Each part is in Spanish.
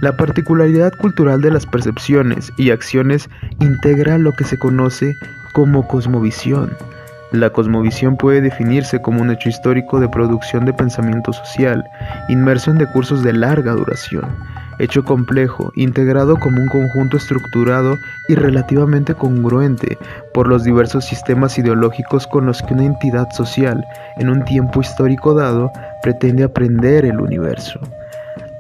La particularidad cultural de las percepciones y acciones integra lo que se conoce como cosmovisión. La cosmovisión puede definirse como un hecho histórico de producción de pensamiento social, inmerso en discursos de larga duración, hecho complejo, integrado como un conjunto estructurado y relativamente congruente por los diversos sistemas ideológicos con los que una entidad social, en un tiempo histórico dado, pretende aprender el universo.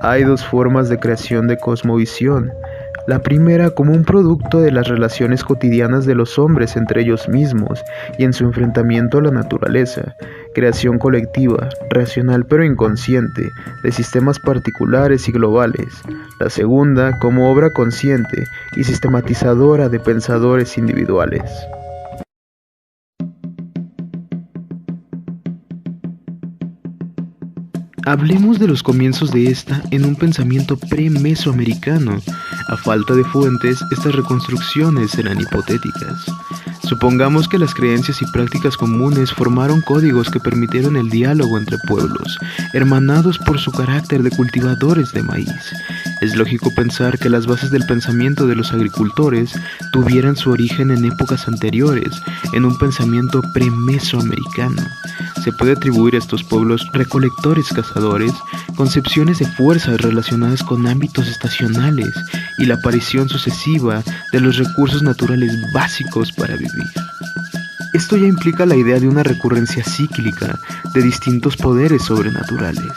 Hay dos formas de creación de cosmovisión. La primera como un producto de las relaciones cotidianas de los hombres entre ellos mismos y en su enfrentamiento a la naturaleza, creación colectiva, racional pero inconsciente, de sistemas particulares y globales. La segunda como obra consciente y sistematizadora de pensadores individuales. Hablemos de los comienzos de esta en un pensamiento pre-mesoamericano. A falta de fuentes, estas reconstrucciones eran hipotéticas. Supongamos que las creencias y prácticas comunes formaron códigos que permitieron el diálogo entre pueblos, hermanados por su carácter de cultivadores de maíz. Es lógico pensar que las bases del pensamiento de los agricultores tuvieran su origen en épocas anteriores, en un pensamiento pre-mesoamericano. Se puede atribuir a estos pueblos recolectores-cazadores concepciones de fuerzas relacionadas con ámbitos estacionales y la aparición sucesiva de los recursos naturales básicos para vivir. Esto ya implica la idea de una recurrencia cíclica de distintos poderes sobrenaturales.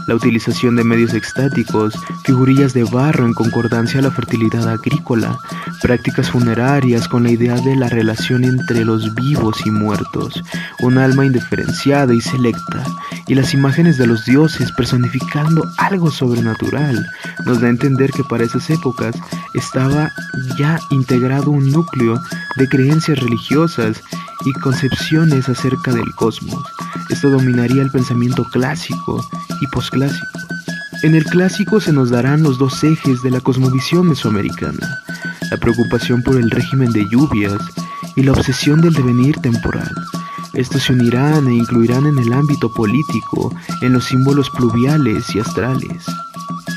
La utilización de medios extáticos, figurillas de barro en concordancia a la fertilidad agrícola, prácticas funerarias con la idea de la relación entre los vivos y muertos, un alma indiferenciada y selecta, y las imágenes de los dioses personificando algo sobrenatural, nos da a entender que para esas épocas estaba ya integrado un núcleo de creencias religiosas y concepciones acerca del cosmos. Esto dominaría el pensamiento clásico y posclásico. En el clásico se nos darán los dos ejes de la cosmovisión mesoamericana: la preocupación por el régimen de lluvias y la obsesión del devenir temporal. Estos se unirán e incluirán en el ámbito político, en los símbolos pluviales y astrales.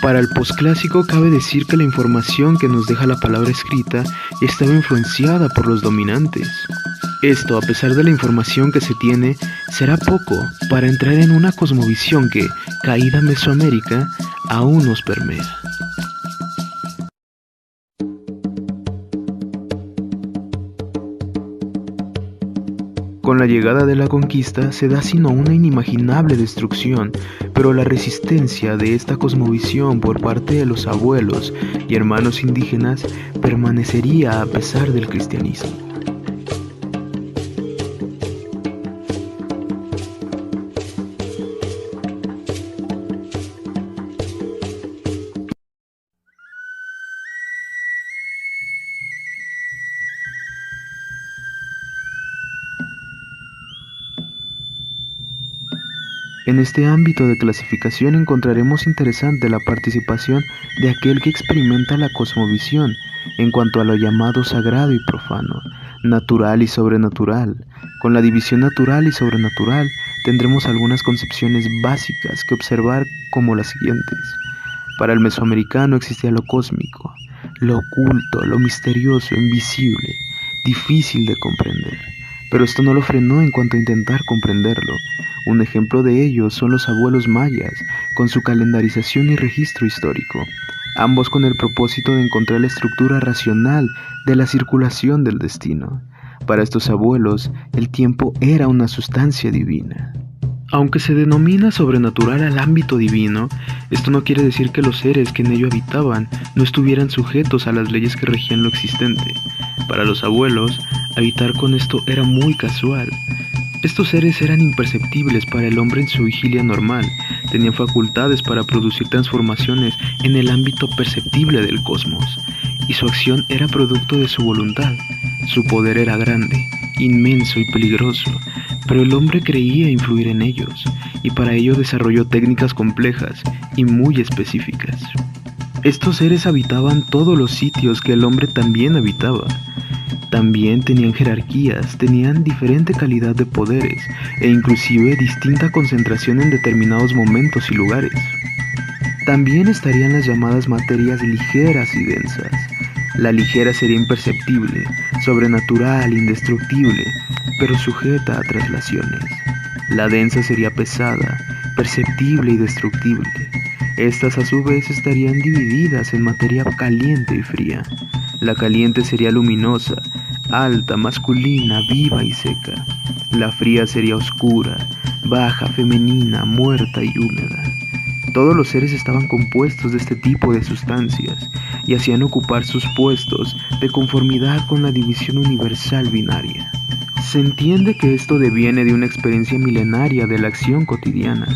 Para el posclásico cabe decir que la información que nos deja la palabra escrita estaba influenciada por los dominantes. Esto, a pesar de la información que se tiene, será poco para entrar en una cosmovisión que, caída Mesoamérica, aún nos permea. Con la llegada de la conquista se da sino una inimaginable destrucción, pero la resistencia de esta cosmovisión por parte de los abuelos y hermanos indígenas permanecería a pesar del cristianismo. En este ámbito de clasificación encontraremos interesante la participación de aquel que experimenta la cosmovisión en cuanto a lo llamado sagrado y profano, natural y sobrenatural. Con la división natural y sobrenatural tendremos algunas concepciones básicas que observar como las siguientes. Para el mesoamericano existía lo cósmico, lo oculto, lo misterioso, invisible, difícil de comprender. Pero esto no lo frenó en cuanto a intentar comprenderlo. Un ejemplo de ello son los abuelos mayas, con su calendarización y registro histórico, ambos con el propósito de encontrar la estructura racional de la circulación del destino. Para estos abuelos, el tiempo era una sustancia divina. Aunque se denomina sobrenatural al ámbito divino, esto no quiere decir que los seres que en ello habitaban no estuvieran sujetos a las leyes que regían lo existente. Para los abuelos, habitar con esto era muy casual. Estos seres eran imperceptibles para el hombre en su vigilia normal, tenían facultades para producir transformaciones en el ámbito perceptible del cosmos, y su acción era producto de su voluntad. Su poder era grande, inmenso y peligroso, pero el hombre creía influir en ellos, y para ello desarrolló técnicas complejas y muy específicas. Estos seres habitaban todos los sitios que el hombre también habitaba. También tenían jerarquías, tenían diferente calidad de poderes e inclusive distinta concentración en determinados momentos y lugares. También estarían las llamadas materias ligeras y densas. La ligera sería imperceptible, sobrenatural, indestructible, pero sujeta a traslaciones. La densa sería pesada, perceptible y destructible. Estas a su vez estarían divididas en materia caliente y fría. La caliente sería luminosa, alta, masculina, viva y seca. La fría sería oscura, baja, femenina, muerta y húmeda. Todos los seres estaban compuestos de este tipo de sustancias y hacían ocupar sus puestos de conformidad con la división universal binaria. Se entiende que esto deviene de una experiencia milenaria de la acción cotidiana,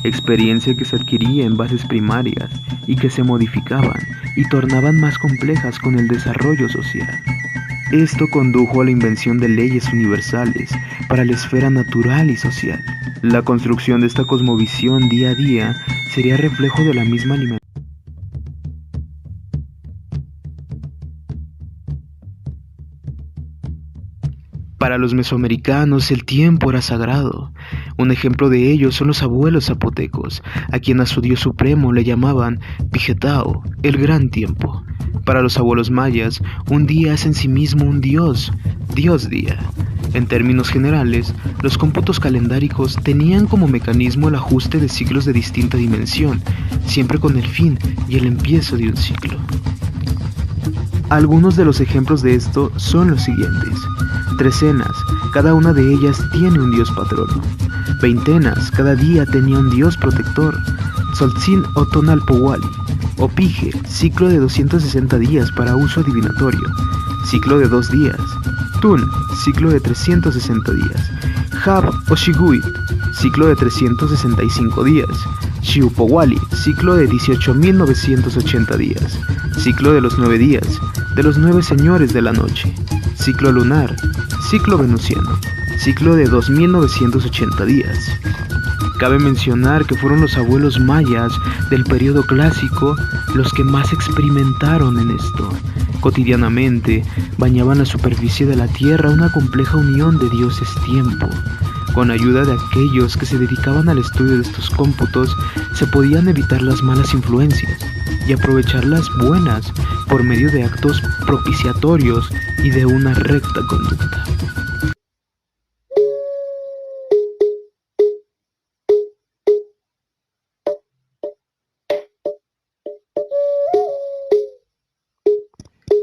experiencia que se adquiría en bases primarias y que se modificaban y tornaban más complejas con el desarrollo social. Esto condujo a la invención de leyes universales para la esfera natural y social. La construcción de esta cosmovisión día a día sería reflejo de la misma alimentación. Para los mesoamericanos el tiempo era sagrado. Un ejemplo de ello son los abuelos zapotecos, a quien a su dios supremo le llamaban Pijetao, el gran tiempo. Para los abuelos mayas, un día es en sí mismo un dios, dios día. En términos generales, los cómputos calendáricos tenían como mecanismo el ajuste de ciclos de distinta dimensión, siempre con el fin y el empiezo de un ciclo. Algunos de los ejemplos de esto son los siguientes. Trecenas, cada una de ellas tiene un dios patrono. Veintenas, cada día tenía un dios protector. Tzoltzin Otonalpowali. Opige, ciclo de 260 días para uso adivinatorio. Ciclo de 2 días. Tun, ciclo de 360 días. Hab Oshiguit, ciclo de 365 días. Xiupowali, ciclo de 18.980 días. Ciclo de los 9 días, de los 9 señores de la noche. Ciclo lunar, ciclo venusiano, ciclo de 2.980 días. Cabe mencionar que fueron los abuelos mayas del periodo clásico los que más experimentaron en esto. Cotidianamente bañaban la superficie de la tierra una compleja unión de dioses tiempo. Con ayuda de aquellos que se dedicaban al estudio de estos cómputos, se podían evitar las malas influencias y aprovechar las buenas por medio de actos propiciatorios y de una recta conducta.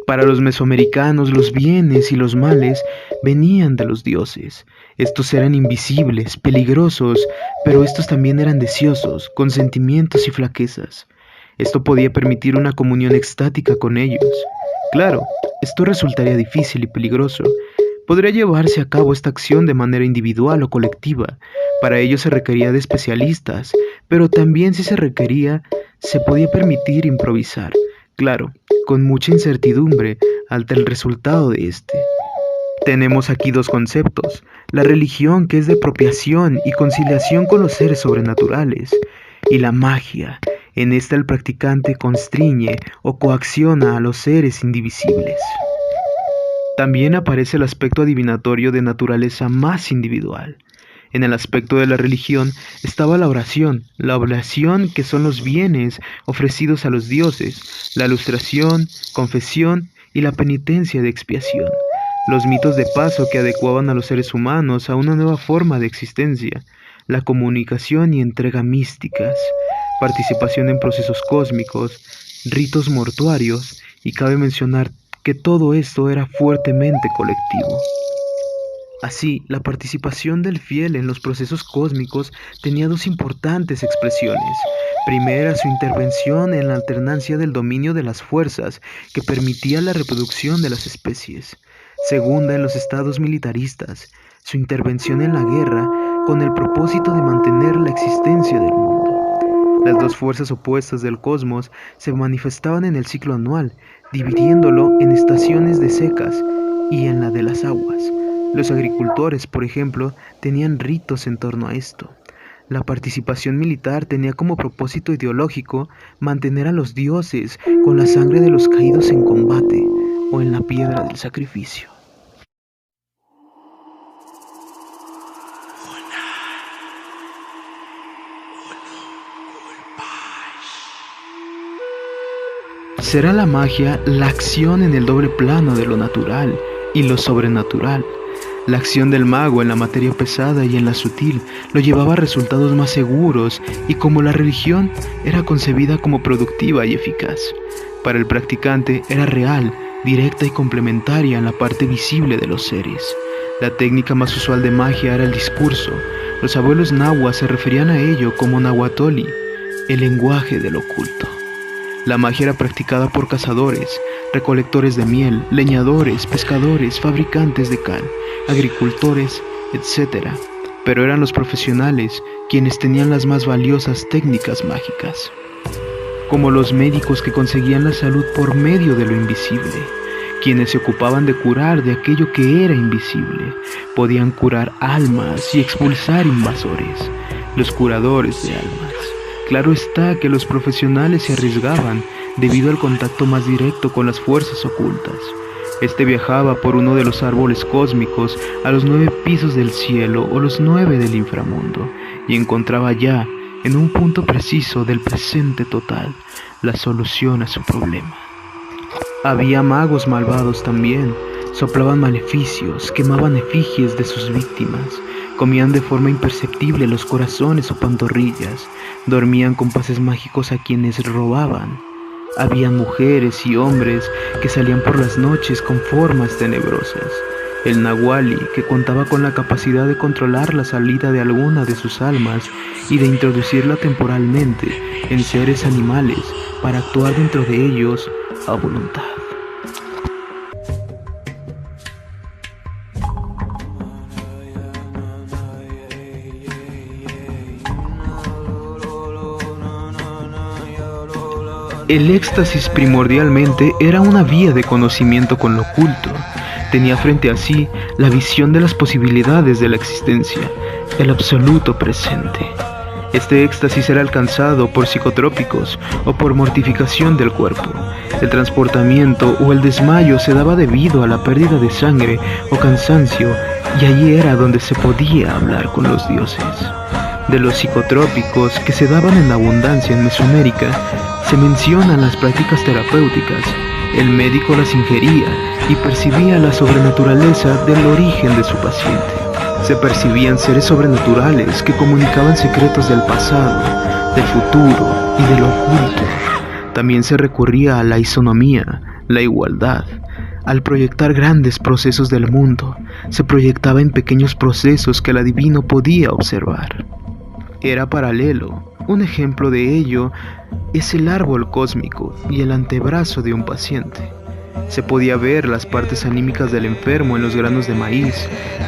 Para los mesoamericanos, los bienes y los males venían de los dioses. Estos eran invisibles, peligrosos, pero estos también eran deseosos, con sentimientos y flaquezas. Esto podía permitir una comunión extática con ellos. Claro, esto resultaría difícil y peligroso. Podría llevarse a cabo esta acción de manera individual o colectiva. Para ello se requería de especialistas, pero también si se requería, se podía permitir improvisar. Claro, con mucha incertidumbre ante el resultado de este. Tenemos aquí dos conceptos: la religión, que es de apropiación y conciliación con los seres sobrenaturales, y la magia. En esta el practicante constriñe o coacciona a los seres indivisibles. También aparece el aspecto adivinatorio de naturaleza más individual. En el aspecto de la religión estaba la oración, la oblación, que son los bienes ofrecidos a los dioses, la lustración, confesión y la penitencia de expiación, los mitos de paso que adecuaban a los seres humanos a una nueva forma de existencia, la comunicación y entrega místicas, participación en procesos cósmicos, ritos mortuarios, y cabe mencionar que todo esto era fuertemente colectivo. Así, la participación del fiel en los procesos cósmicos tenía dos importantes expresiones. Primera, su intervención en la alternancia del dominio de las fuerzas que permitía la reproducción de las especies. Segunda, en los estados militaristas, su intervención en la guerra con el propósito de mantener la existencia del mundo. Las dos fuerzas opuestas del cosmos se manifestaban en el ciclo anual, dividiéndolo en estaciones de secas y en la de las aguas. Los agricultores, por ejemplo, tenían ritos en torno a esto. La participación militar tenía como propósito ideológico mantener a los dioses con la sangre de los caídos en combate o en la piedra del sacrificio. ¿Será la magia la acción en el doble plano de lo natural y lo sobrenatural? La acción del mago en la materia pesada y en la sutil lo llevaba a resultados más seguros, y como la religión era concebida como productiva y eficaz, para el practicante era real, directa y complementaria en la parte visible de los seres. La técnica más usual de magia era el discurso. Los abuelos nahuas se referían a ello como nahuatoli, el lenguaje del oculto. La magia era practicada por cazadores, recolectores de miel, leñadores, pescadores, fabricantes de cal, agricultores, etc. Pero eran los profesionales quienes tenían las más valiosas técnicas mágicas, como los médicos que conseguían la salud por medio de lo invisible, quienes se ocupaban de curar de aquello que era invisible. Podían curar almas y expulsar invasores, los curadores de almas. Claro está que los profesionales se arriesgaban debido al contacto más directo con las fuerzas ocultas. Este viajaba por uno de los árboles cósmicos a los 9 pisos del cielo o los 9 del inframundo, y encontraba ya, en un punto preciso del presente total, la solución a su problema. Había magos malvados también. Soplaban maleficios, quemaban efigies de sus víctimas, comían de forma imperceptible los corazones o pantorrillas, dormían con pases mágicos a quienes robaban. Había mujeres y hombres que salían por las noches con formas tenebrosas. El nahuali, que contaba con la capacidad de controlar la salida de alguna de sus almas y de introducirla temporalmente en seres animales para actuar dentro de ellos a voluntad. El éxtasis primordialmente era una vía de conocimiento con lo oculto. Tenía frente a sí la visión de las posibilidades de la existencia, el absoluto presente. Este éxtasis era alcanzado por psicotrópicos o por mortificación del cuerpo. El transportamiento o el desmayo se daba debido a la pérdida de sangre o cansancio, y allí era donde se podía hablar con los dioses. De los psicotrópicos que se daban en abundancia en Mesoamérica, se mencionan las prácticas terapéuticas. El médico las ingería y percibía la sobrenaturaleza del origen de su paciente. Se percibían seres sobrenaturales que comunicaban secretos del pasado, del futuro y de lo oculto. También se recurría a la isonomía, la igualdad. Al proyectar grandes procesos del mundo, se proyectaba en pequeños procesos que el adivino podía observar. Era paralelo. Un ejemplo de ello es el árbol cósmico y el antebrazo de un paciente. Se podía ver las partes anímicas del enfermo en los granos de maíz,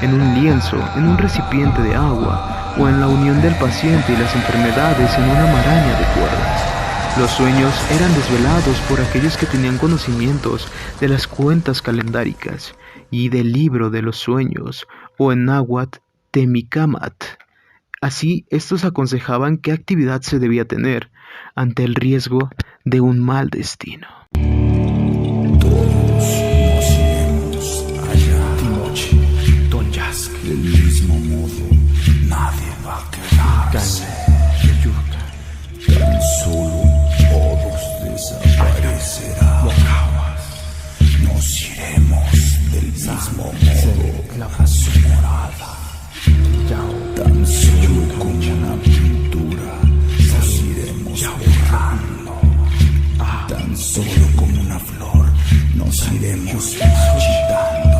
en un lienzo, en un recipiente de agua, o en la unión del paciente y las enfermedades en una maraña de cuerdas. Los sueños eran desvelados por aquellos que tenían conocimientos de las cuentas calendáricas y del libro de los sueños, o en náhuatl, Temicamat. Así, estos aconsejaban qué actividad se debía tener ante el riesgo de un mal destino. Todos nos iremos allá, Timoche, Tonyask. Del mismo modo, nadie va a quedarse. Tan solo todos desaparecerán. Nos iremos del mismo modo a su morada. Tan solo como una pintura nos iremos borrando. Tan solo como una flor nos iremos marchitando.